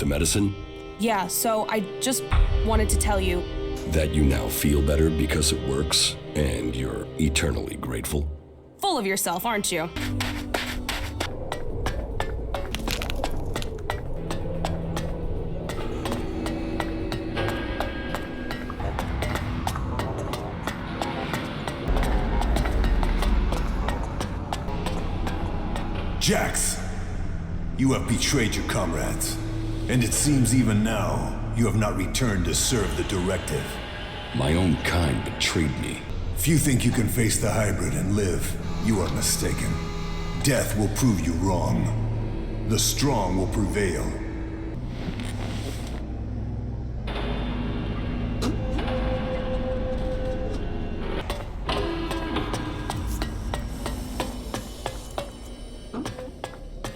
medicine? Yeah, so I just wanted to tell you. That you now feel better because it works, and you're eternally grateful? Full of yourself, aren't you? Jax, you have betrayed your comrades, and it seems even now you have not returned to serve the directive. My own kind betrayed me. If you think you can face the hybrid and live, you are mistaken. Death will prove you wrong. The strong will prevail.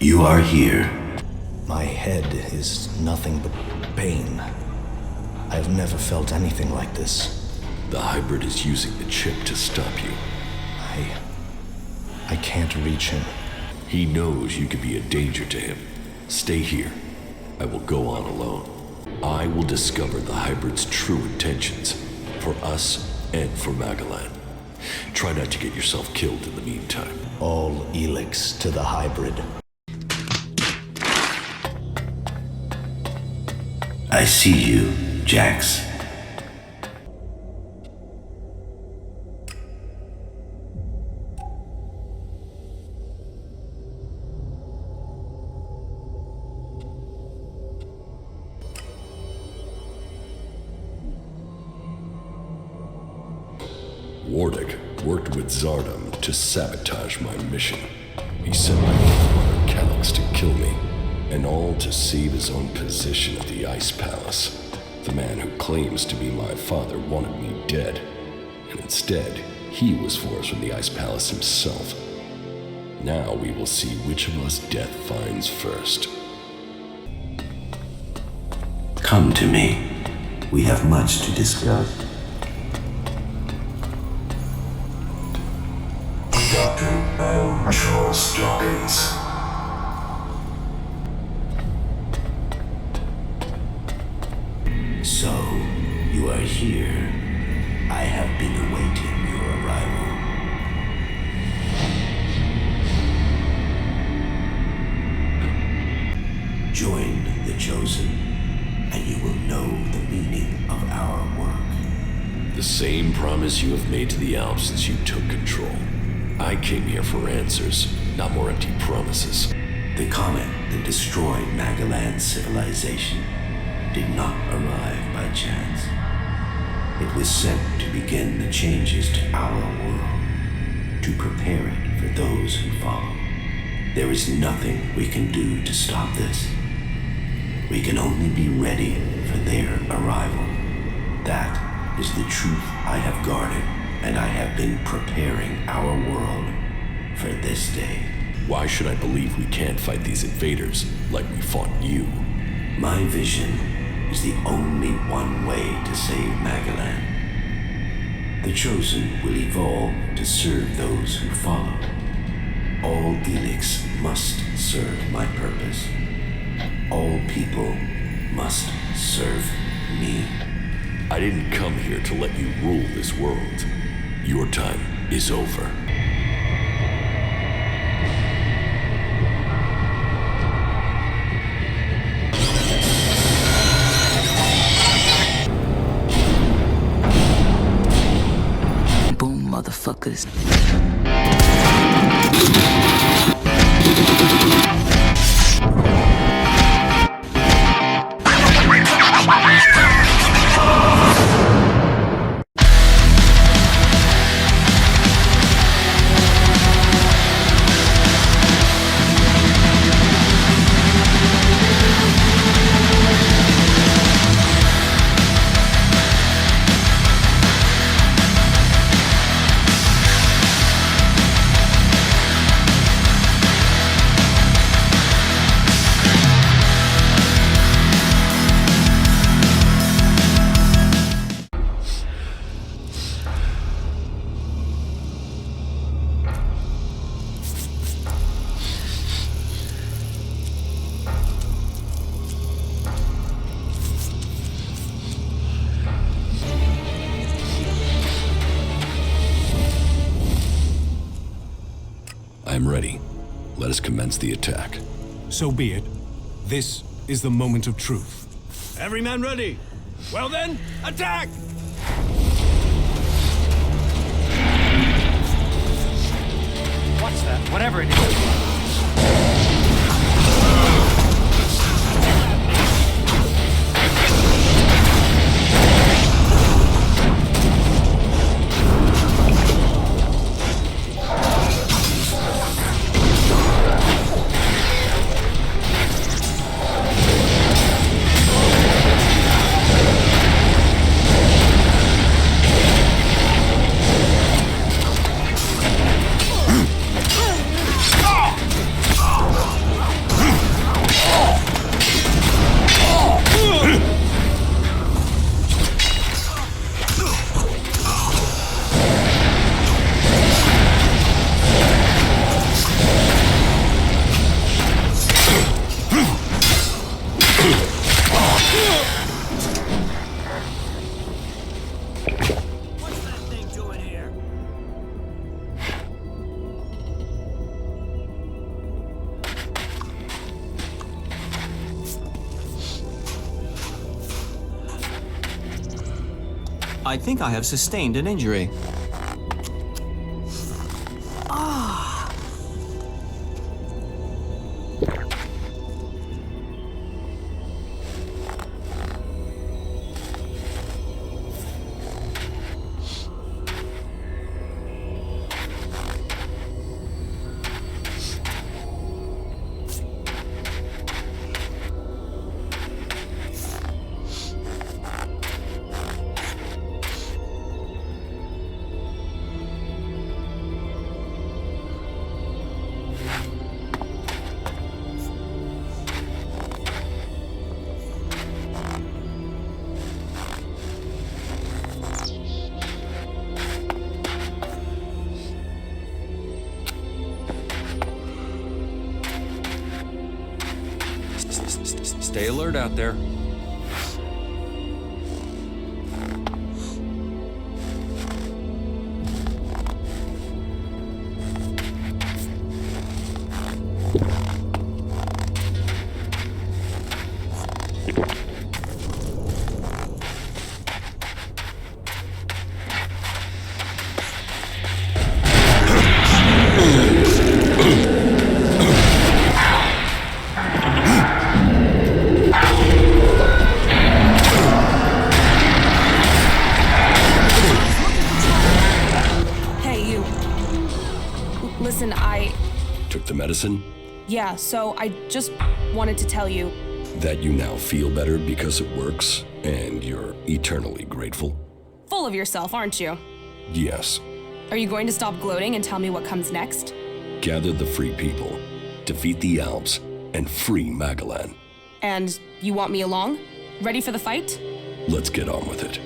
You are here. My head is nothing but pain. I've never felt anything like this. The hybrid is using the chip to stop you. I can't reach him. He knows you could be a danger to him. Stay here. I will go on alone. I will discover the hybrid's true intentions, for us and for Magellan. Try not to get yourself killed in the meantime. All ELEX to the hybrid. I see you, Jax. Wardek worked with Zardom to sabotage my mission. He sent my father Kallax to kill me, and all to save his own position at the Ice Palace. The man who claims to be my father wanted me dead, and instead, he was forced from the Ice Palace himself. Now we will see which of us death finds first. Come to me. We have much to discuss. Dr. Albs Talking. So, you are here. I have been awaiting your arrival. Join the Chosen, and you will know the meaning of our work. The same promise you have made to the Alps since you took control. I came here for answers, not more empty promises. The comet that destroyed Magellan's civilization did not arrive by chance. It was sent to begin the changes to our world, to prepare it for those who follow. There is nothing we can do to stop this. We can only be ready for their arrival. That is the truth I have guarded, and I have been preparing our world for this day. Why should I believe we can't fight these invaders like we fought you? My vision is the only one way to save Magellan. The Chosen will evolve to serve those who follow. All ELEX must serve my purpose. All people must serve me. I didn't come here to let you rule this world. Your time is over. Boom, motherfuckers. I'm ready. Let us commence the attack. So be it. This is the moment of truth. Every man ready? Well then, attack! What's that? Whatever it is. I think I have sustained an injury. Stay alert out there. Took the medicine? Yeah, so I just wanted to tell you. That you now feel better because it works, and you're eternally grateful? Full of yourself, aren't you? Yes. Are you going to stop gloating and tell me what comes next? Gather the free people, defeat the Albs, and free Magalan. And you want me along? Ready for the fight? Let's get on with it.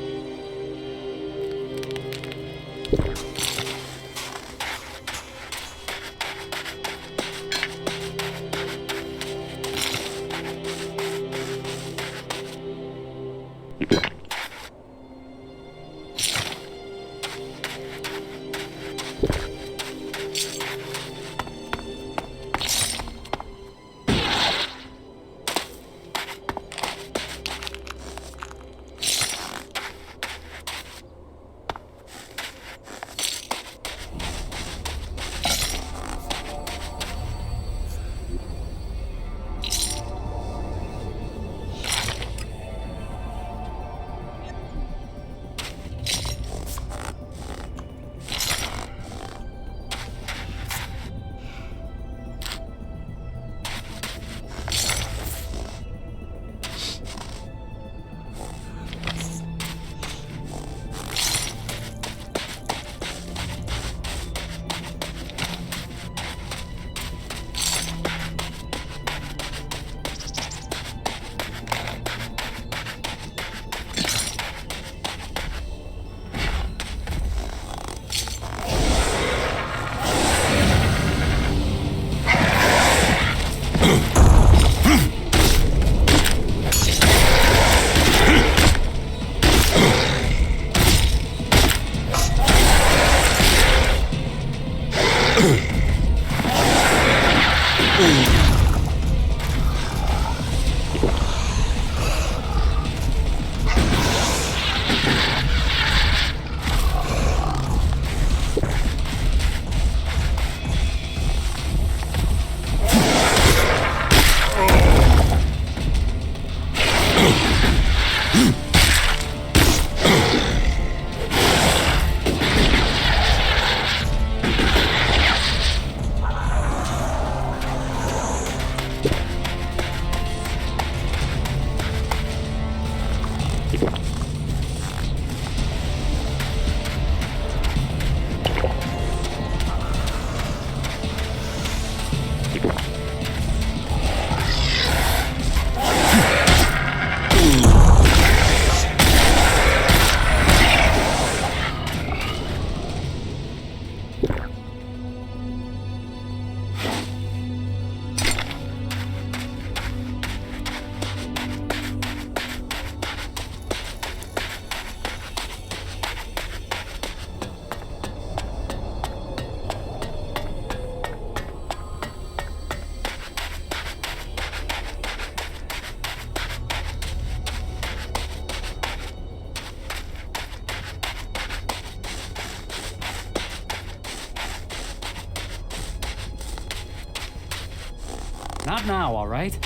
Not now, all right?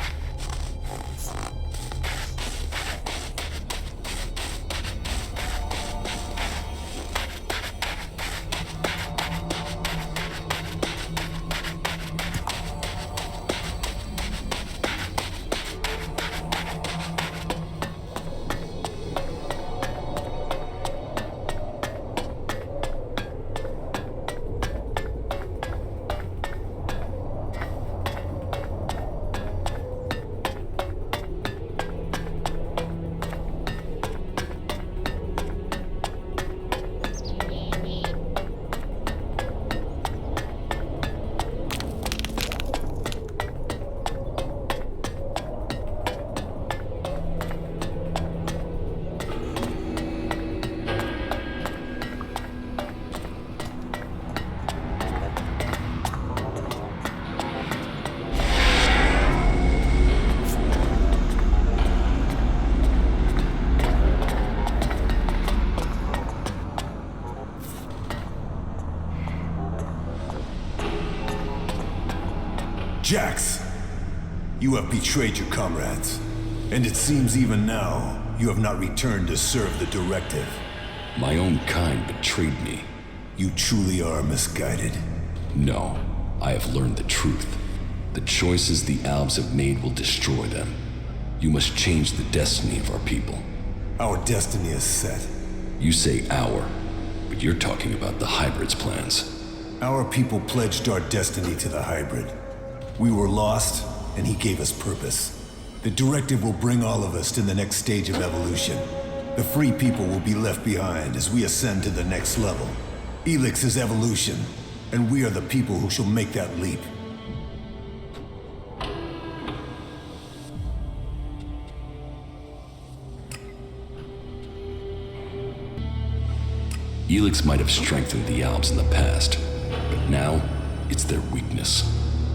Jax, you have betrayed your comrades, and it seems even now you have not returned to serve the directive. My own kind betrayed me. You truly are misguided. No, I have learned the truth. The choices the Albs have made will destroy them. You must change the destiny of our people. Our destiny is set. You say our, but you're talking about the Hybrid's plans. Our people pledged our destiny to the Hybrid. We were lost, and he gave us purpose. The directive will bring all of us to the next stage of evolution. The free people will be left behind as we ascend to the next level. ELEX is evolution, and we are the people who shall make that leap. ELEX might have strengthened the Albs in the past, but now it's their weakness.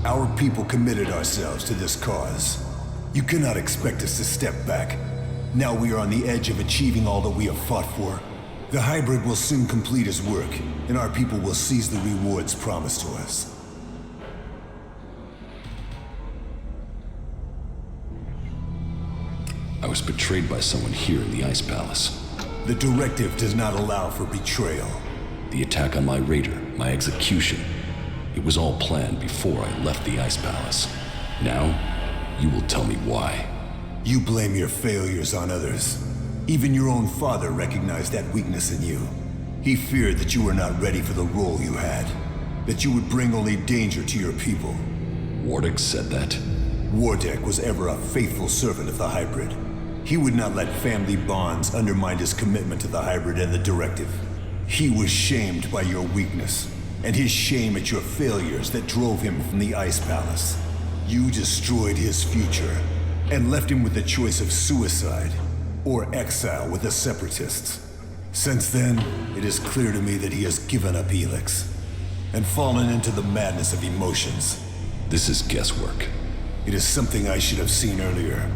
Our people committed ourselves to this cause. You cannot expect us to step back. Now we are on the edge of achieving all that we have fought for. The Hybrid will soon complete his work, and our people will seize the rewards promised to us. I was betrayed by someone here in the Ice Palace. The directive does not allow for betrayal. The attack on my raider, my execution. It was all planned before I left the Ice Palace. Now, you will tell me why. You blame your failures on others. Even your own father recognized that weakness in you. He feared that you were not ready for the role you had, that you would bring only danger to your people. Wardek said that? Wardek was ever a faithful servant of the Hybrid. He would not let family bonds undermine his commitment to the Hybrid and the directive. He was shamed by your weakness, and his shame at your failures that drove him from the Ice Palace. You destroyed his future, and left him with the choice of suicide, or exile with the Separatists. Since then, it is clear to me that he has given up ELEX, and fallen into the madness of emotions. This is guesswork. It is something I should have seen earlier.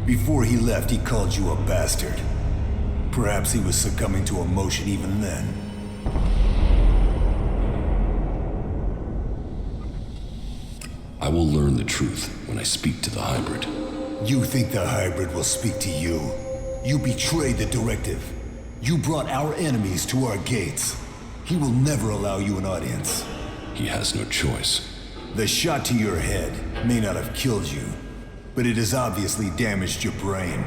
Before he left, he called you a bastard. Perhaps he was succumbing to emotion even then. I will learn the truth when I speak to the Hybrid. You think the Hybrid will speak to you? You betrayed the directive. You brought our enemies to our gates. He will never allow you an audience. He has no choice. The shot to your head may not have killed you, but it has obviously damaged your brain.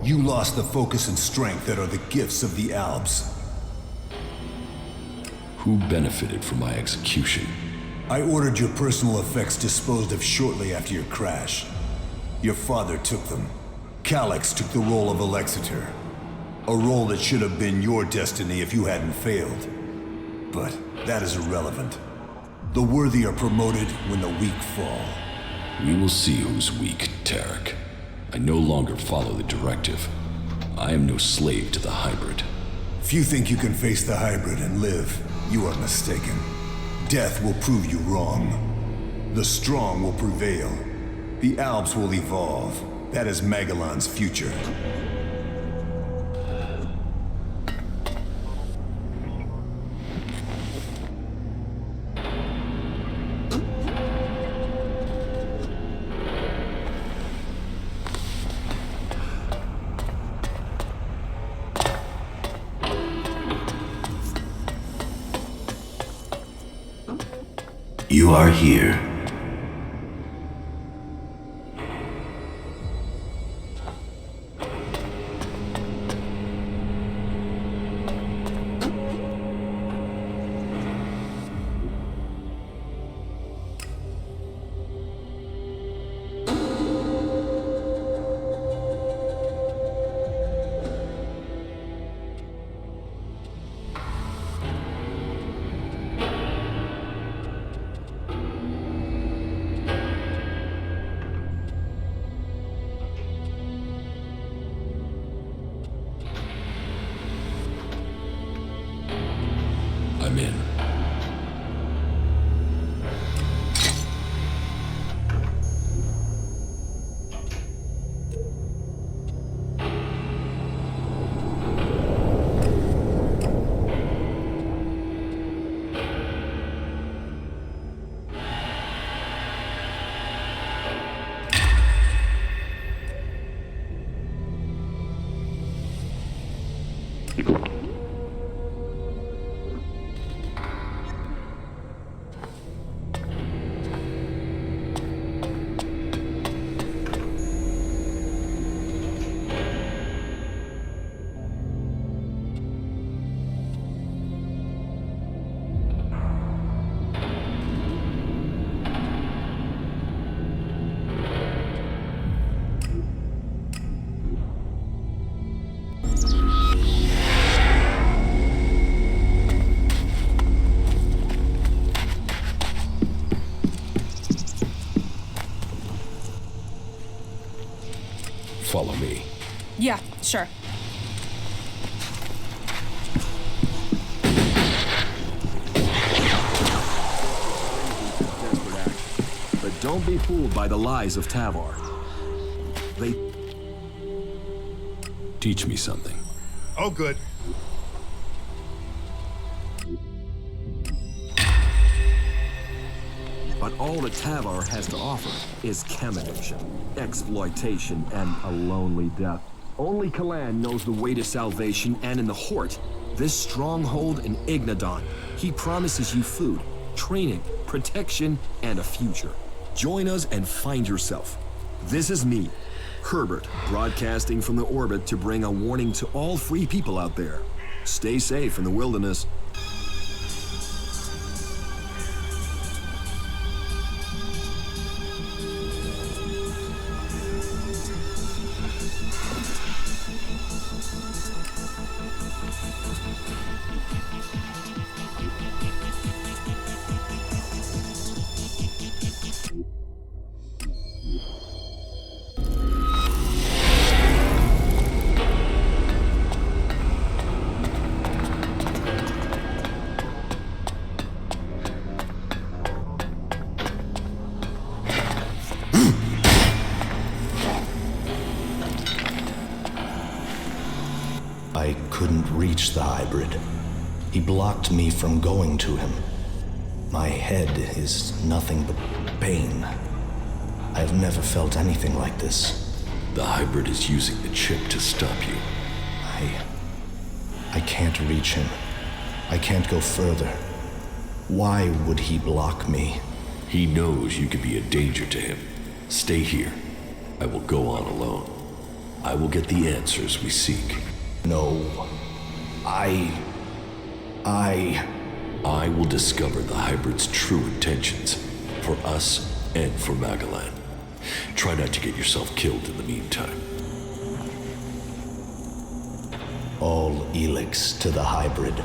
You lost the focus and strength that are the gifts of the Albs. Who benefited from my execution? I ordered your personal effects disposed of shortly after your crash. Your father took them. Kallax took the role of Elexetor. A role that should have been your destiny if you hadn't failed. But that is irrelevant. The worthy are promoted when the weak fall. We will see who's weak, Tarek. I no longer follow the directive. I am no slave to the Hybrid. If you think you can face the Hybrid and live, you are mistaken. Death will prove you wrong. The strong will prevail. The Albs will evolve. That is Magellan's future. You are here. I'm in. Follow me. Yeah, sure. Desperate act. But don't be fooled by the lies of Tavar. They Teach me something. Oh, good. But all that Tavar has to offer is chem addiction, exploitation, and a lonely death. Only Kalan knows the way to salvation, and in the Hort, this stronghold in Ignadon, he promises you food, training, protection, and a future. Join us and find yourself. This is me, Herbert, broadcasting from the orbit to bring a warning to all free people out there. Stay safe in the wilderness. I couldn't reach the hybrid. He blocked me from going to him. My head is nothing but pain. I've never felt anything like this. The hybrid is using the chip to stop you. I can't reach him. I can't go further. Why would he block me? He knows you could be a danger to him. Stay here. I will go on alone. I will get the answers we seek. No. I will discover the hybrid's true intentions, for us and for Magalan. Try not to get yourself killed in the meantime. All ELEX to the hybrid.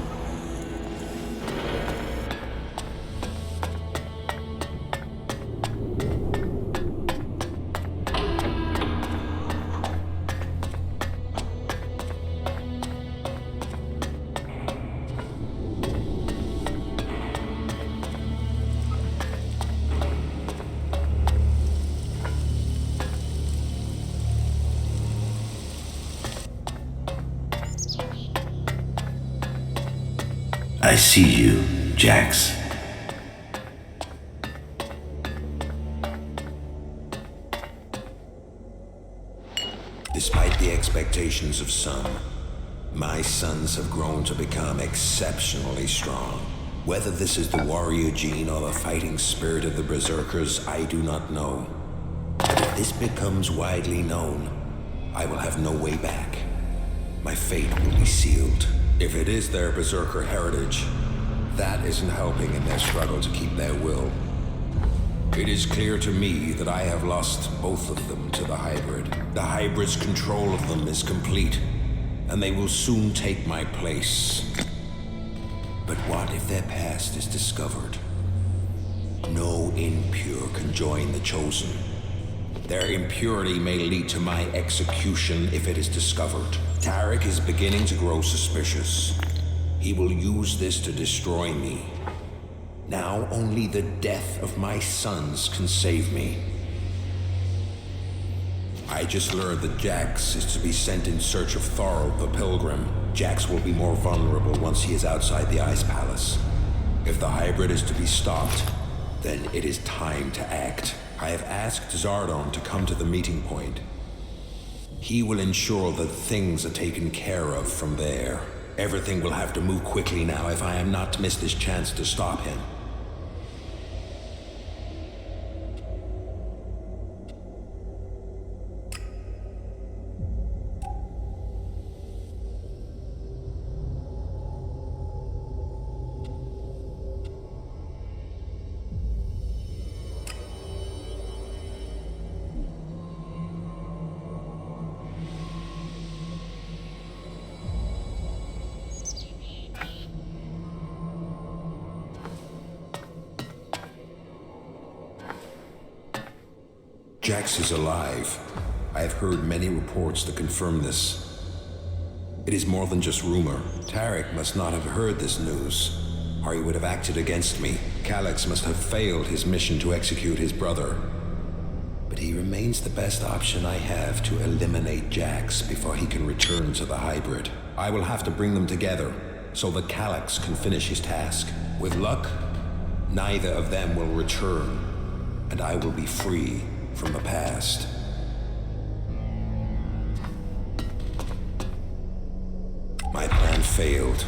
I see you, Jax. Despite the expectations of some, my sons have grown to become exceptionally strong. Whether this is the warrior gene or the fighting spirit of the Berserkers, I do not know. But if this becomes widely known, I will have no way back. My fate will be sealed. If it is their Berserker heritage, that isn't helping in their struggle to keep their will. It is clear to me that I have lost both of them to the hybrid. The hybrid's control of them is complete, and they will soon take my place. But what if their past is discovered? No impure can join the chosen. Their impurity may lead to my execution if it is discovered. Tarek is beginning to grow suspicious. He will use this to destroy me. Now only the death of my sons can save me. I just learned that Jax is to be sent in search of Thorald the Pilgrim. Jax will be more vulnerable once he is outside the Ice Palace. If the hybrid is to be stopped, then it is time to act. I have asked Zardon to come to the meeting point. He will ensure that things are taken care of from there. Everything will have to move quickly now if I am not to miss this chance to stop him. Jax is alive. I have heard many reports that confirm this. It is more than just rumor. Tarek must not have heard this news, or he would have acted against me. Kallax must have failed his mission to execute his brother. But he remains the best option I have to eliminate Jax before he can return to the hybrid. I will have to bring them together so that Kallax can finish his task. With luck, neither of them will return, and I will be free from the past. My plan failed.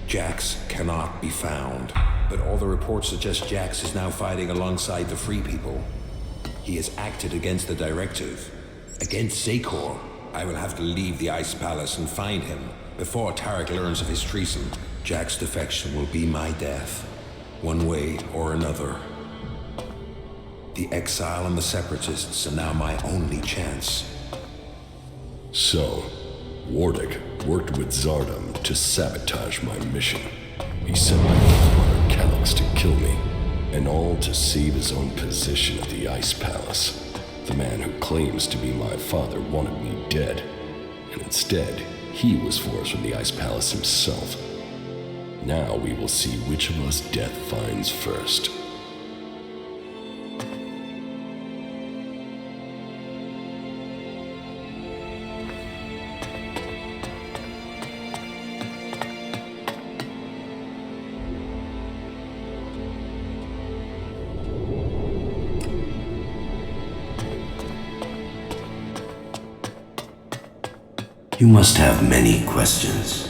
Jax cannot be found. But all the reports suggest Jax is now fighting alongside the Free People. He has acted against the directive. Against Xacor. I will have to leave the Ice Palace and find him before Tarek learns of his treason. Jax's defection will be my death, one way or another. The exile and the separatists are now my only chance. So, Wardek worked with Zardom to sabotage my mission. He sent my father Kallax to kill me, and all to save his own position at the Ice Palace. The man who claims to be my father wanted me dead, and instead, he was forced from the Ice Palace himself. Now we will see which of us death finds first. You must have many questions.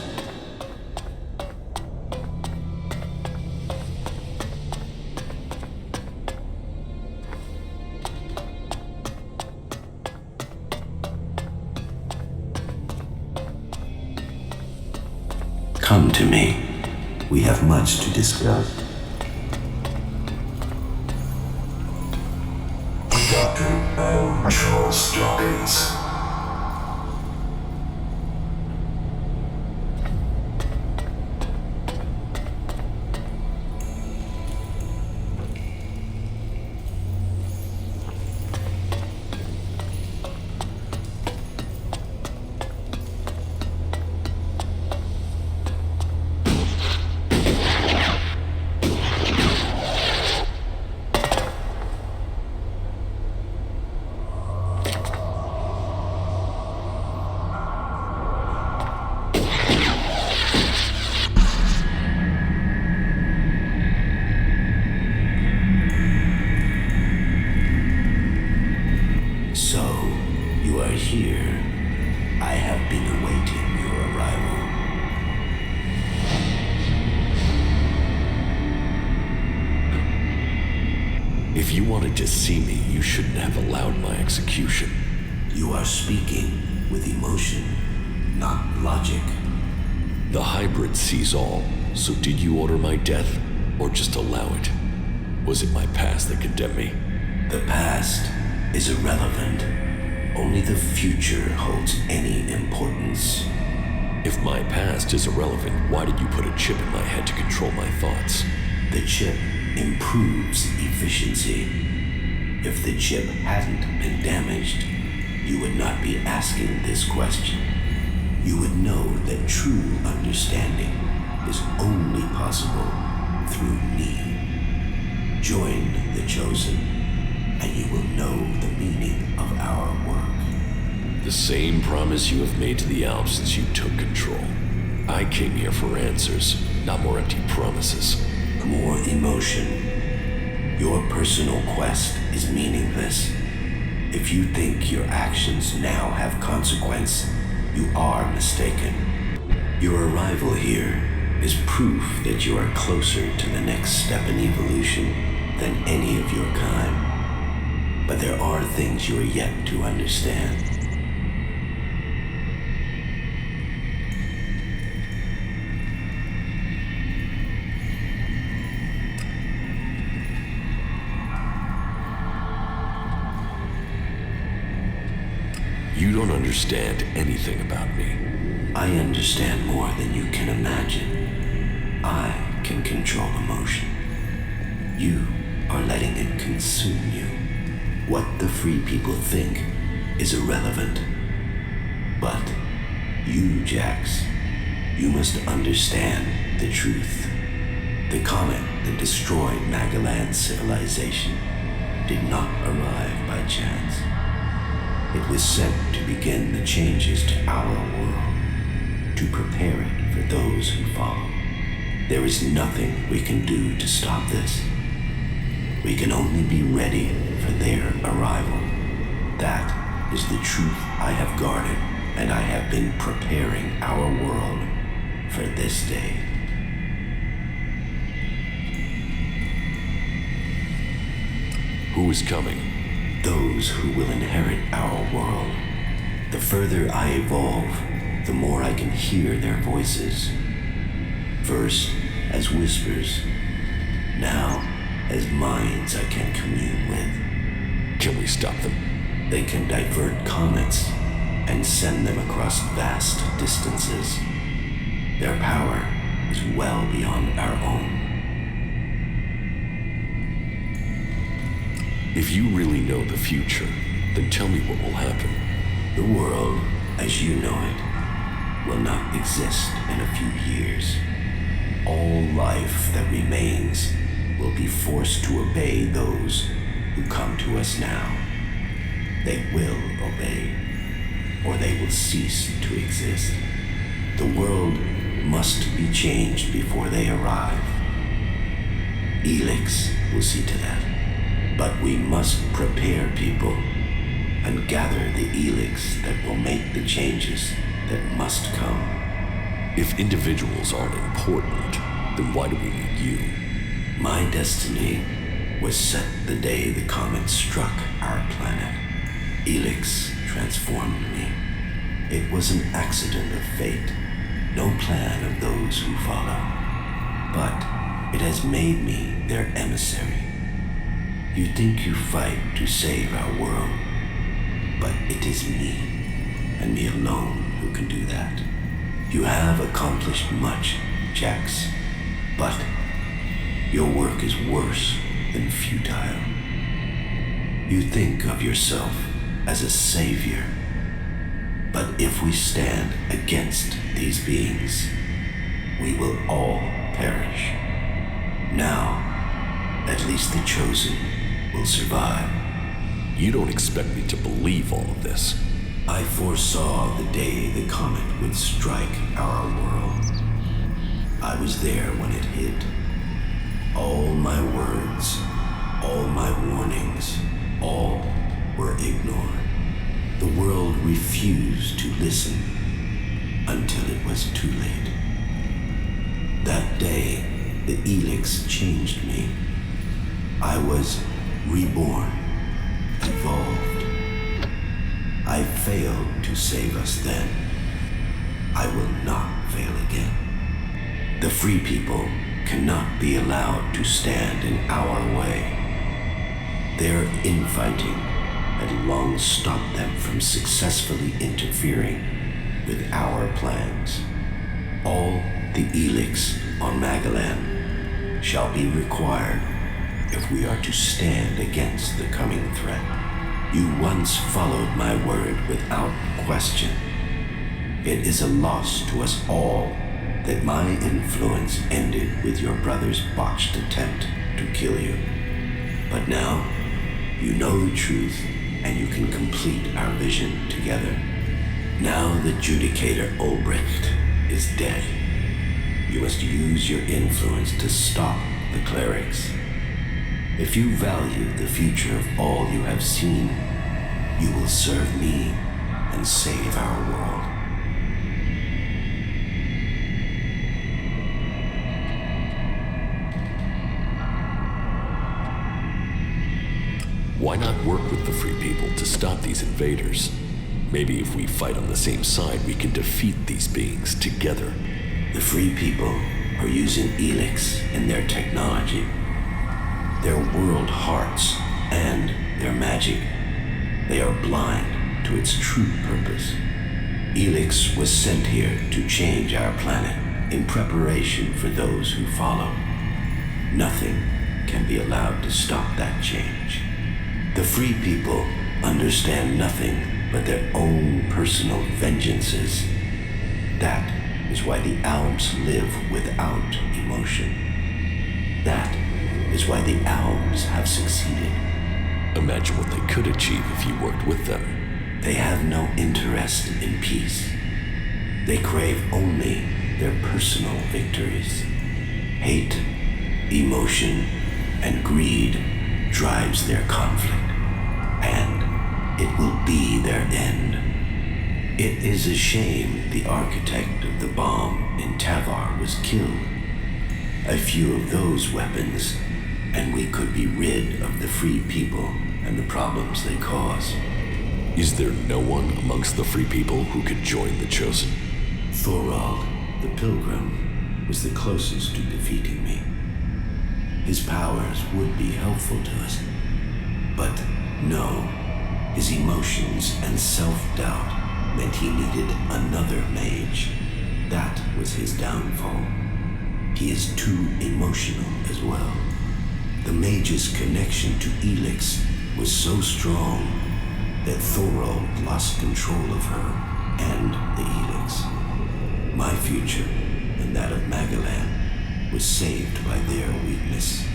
Come to me. We have much to discuss. Adopted all Charles Dawkins. If you wanted to see me, you shouldn't have allowed my execution. You are speaking with emotion, not logic. The hybrid sees all, so did you order my death, or just allow it? Was it my past that condemned me? The past is irrelevant. Only the future holds any importance. If my past is irrelevant, why did you put a chip in my head to control my thoughts? The chip improves efficiency. If the chip hadn't been damaged, you would not be asking this question. You would know that true understanding is only possible through me. Join the Chosen, and you will know the meaning of our work. The same promise you have made to the Albs since you took control. I came here for answers, not more empty promises. More emotion. Your personal quest is meaningless. If you think your actions now have consequence, you are mistaken. Your arrival here is proof that you are closer to the next step in evolution than any of your kind. But there are things you are yet to understand. You don't understand anything about me. I understand more than you can imagine. I can control emotion. You are letting it consume you. What the free people think is irrelevant. But you, Jax, you must understand the truth. The comet that destroyed Magalan's civilization did not arrive by chance. It was sent to begin the changes to our world, to prepare it for those who follow. There is nothing we can do to stop this. We can only be ready for their arrival. That is the truth I have guarded, and I have been preparing our world for this day. Who is coming? Those who will inherit our world. The further I evolve, the more I can hear their voices. First as whispers, now as minds I can commune with. Can we stop them? They can divert comets and send them across vast distances. Their power is well beyond our own. If you really know the future, then tell me what will happen. The world, as you know it, will not exist in a few years. All life that remains will be forced to obey those who come to us now. They will obey, or they will cease to exist. The world must be changed before they arrive. ELEX will see to that. But we must prepare people and gather the ELEX that will make the changes that must come. If individuals aren't important, then why do we need you? My destiny was set the day the comet struck our planet. ELEX transformed me. It was an accident of fate, no plan of those who follow. But it has made me their emissary. You think you fight to save our world, but it is me, and me alone, who can do that. You have accomplished much, Jax, but your work is worse than futile. You think of yourself as a savior, but if we stand against these beings, we will all perish. Now, at least the Chosen will survive. You don't expect me to believe all of this. I foresaw the day the comet would strike our world. I was there when it hit. All my words, all my warnings, all were ignored. The world refused to listen until it was too late. That day, the ELEX changed me. I was reborn, evolved. I failed to save us then. I will not fail again. The free people cannot be allowed to stand in our way. Their infighting had long stopped them from successfully interfering with our plans. All the ELEX on Magalan shall be required if we are to stand against the coming threat. You once followed my word without question. It is a loss to us all that my influence ended with your brother's botched attempt to kill you. But now, you know the truth, and you can complete our vision together. Now the Judicator Ulbricht is dead. You must use your influence to stop the clerics. If you value the future of all you have seen, you will serve me and save our world. Why not work with the free people to stop these invaders? Maybe if we fight on the same side, we can defeat these beings together. The free people are using ELEX and their technology, their world hearts, and their magic. They are blind to its true purpose. ELEX was sent here to change our planet in preparation for those who follow. Nothing can be allowed to stop that change. The free people understand nothing but their own personal vengeances. That is why the Albs live without emotion. That is why the Albs have succeeded. Imagine what they could achieve if you worked with them. They have no interest in peace. They crave only their personal victories. Hate, emotion, and greed drives their conflict, and it will be their end. It is a shame the architect of the bomb in Tavar was killed. A few of those weapons, and we could be rid of the free people and the problems they cause. Is there no one amongst the free people who could join the Chosen? Thorald, the Pilgrim, was the closest to defeating me. His powers would be helpful to us, but no, his emotions and self-doubt meant he needed another mage. That was his downfall. He is too emotional as well. The mage's connection to ELEX was so strong that Thorald lost control of her and the ELEX. My future and that of Magalan was saved by their weakness.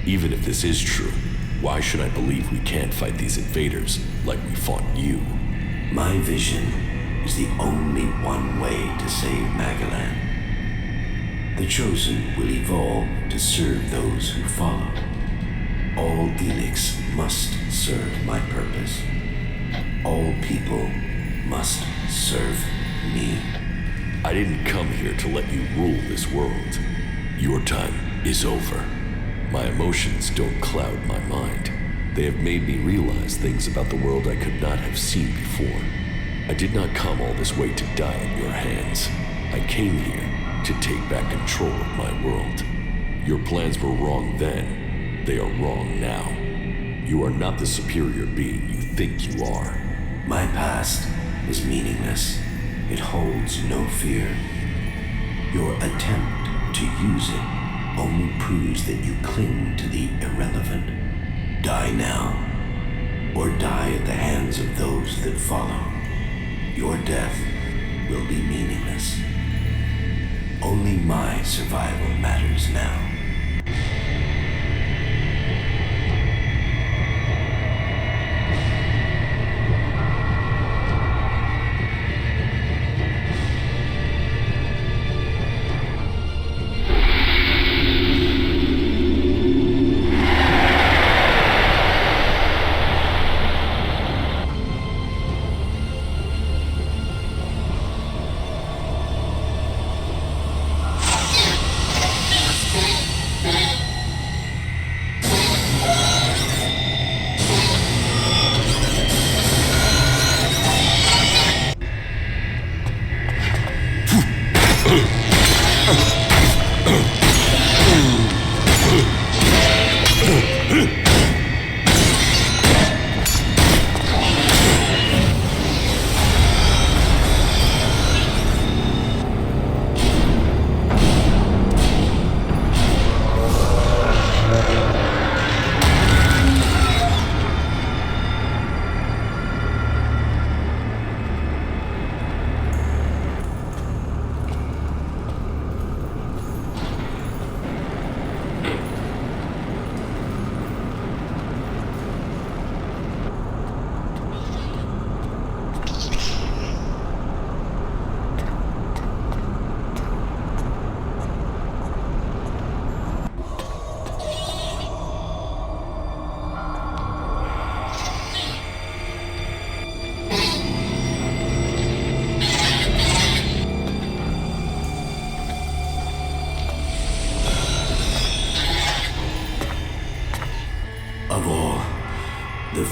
Even if this is true, why should I believe we can't fight these invaders like we fought you? My vision is the only one way to save Magalan. The Chosen will evolve to serve those who follow. All ELEX must serve my purpose. All people must serve me. I didn't come here to let you rule this world. Your time is over. My emotions don't cloud my mind. They have made me realize things about the world I could not have seen before. I did not come all this way to die at your hands. I came here to take back control of my world. Your plans were wrong then. They are wrong now. You are not the superior being you think you are. My past is meaningless. It holds no fear. Your attempt to use it only proves that you cling to the irrelevant. Die now, or die at the hands of those that follow. Your death will be meaningless. Only my survival matters now.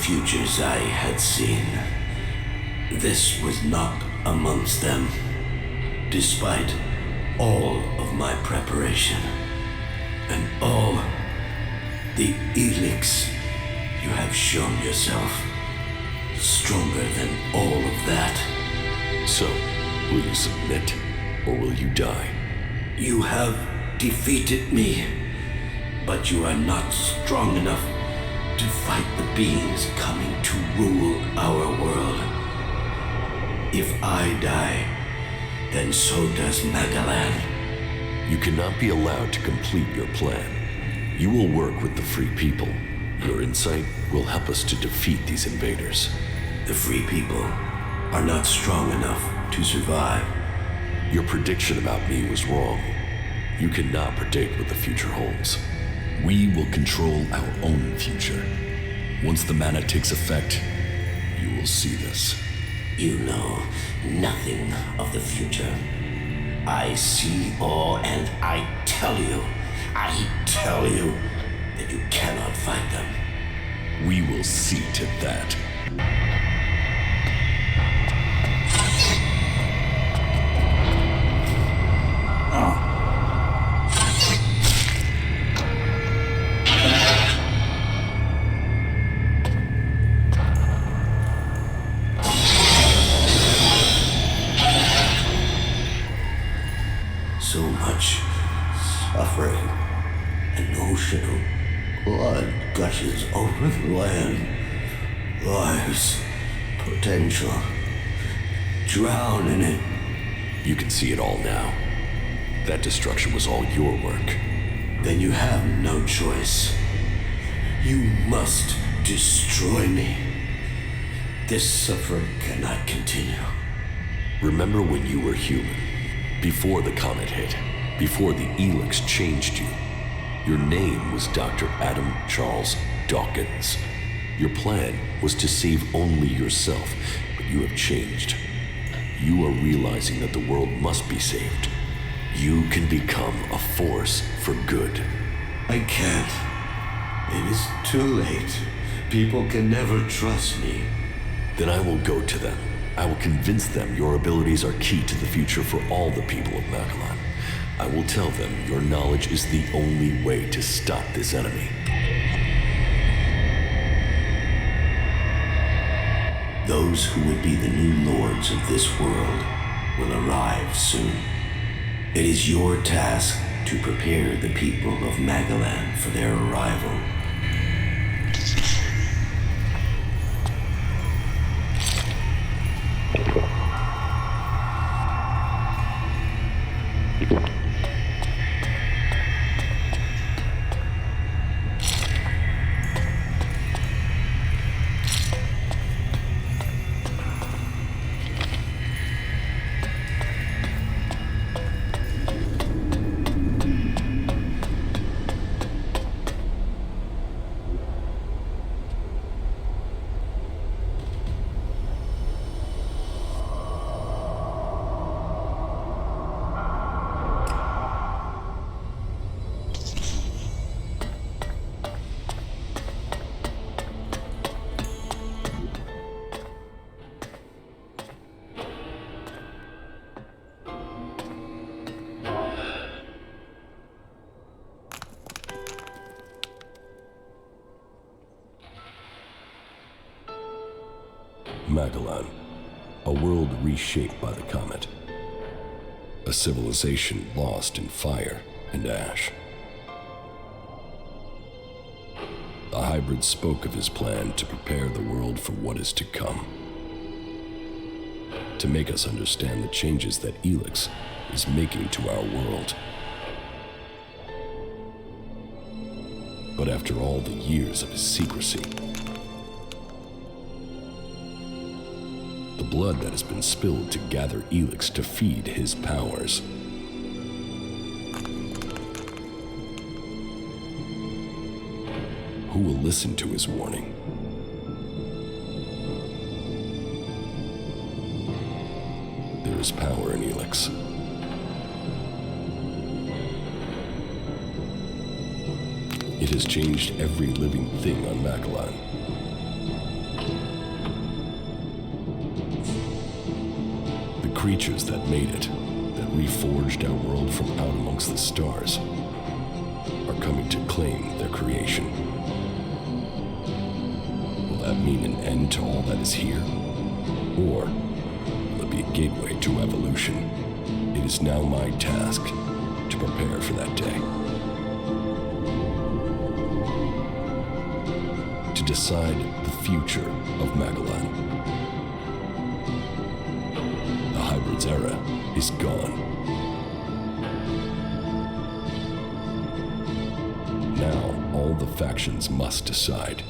Futures I had seen, this was not amongst them, despite all of my preparation and all the ELEX you have shown yourself, stronger than all of that. So, will you submit, or will you die? You have defeated me, but you are not strong enough to fight the beings coming to rule our world. If I die, then so does Magalan. You cannot be allowed to complete your plan. You will work with the free people. Your insight will help us to defeat these invaders. The free people are not strong enough to survive. Your prediction about me was wrong. You cannot predict what the future holds. We will control our own future. Once the mana takes effect, you will see this. You know nothing of the future. I see all, and I tell you that you cannot fight them. We will see to that. So much suffering. An ocean of blood gushes over the land. Lives, potential. Drown in it. You can see it all now. That destruction was all your work. Then you have no choice. You must destroy me. This suffering cannot continue. Remember when you were human? Before the comet hit, before the ELEX changed you. Your name was Dr. Adam Charles Dawkins. Your plan was to save only yourself, but you have changed. You are realizing that the world must be saved. You can become a force for good. I can't. It is too late. People can never trust me. Then I will go to them. I will convince them your abilities are key to the future for all the people of Magalan. I will tell them your knowledge is the only way to stop this enemy. Those who would be the new lords of this world will arrive soon. It is your task to prepare the people of Magalan for their arrival. Magellan, a world reshaped by the comet. A civilization lost in fire and ash. The hybrid spoke of his plan to prepare the world for what is to come. To make us understand the changes that ELEX is making to our world. But after all the years of his secrecy, the blood that has been spilled to gather ELEX to feed his powers, who will listen to his warning? There is power in ELEX. It has changed every living thing on Magellan. The creatures that made it, that reforged our world from out amongst the stars, are coming to claim their creation. Will that mean an end to all that is here? Or will it be a gateway to evolution? It is now my task to prepare for that day. To decide the future of Magellan. The hybrid's era is gone. Now all the factions must decide.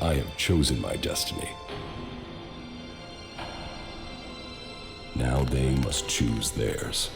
I have chosen my destiny. Now they must choose theirs.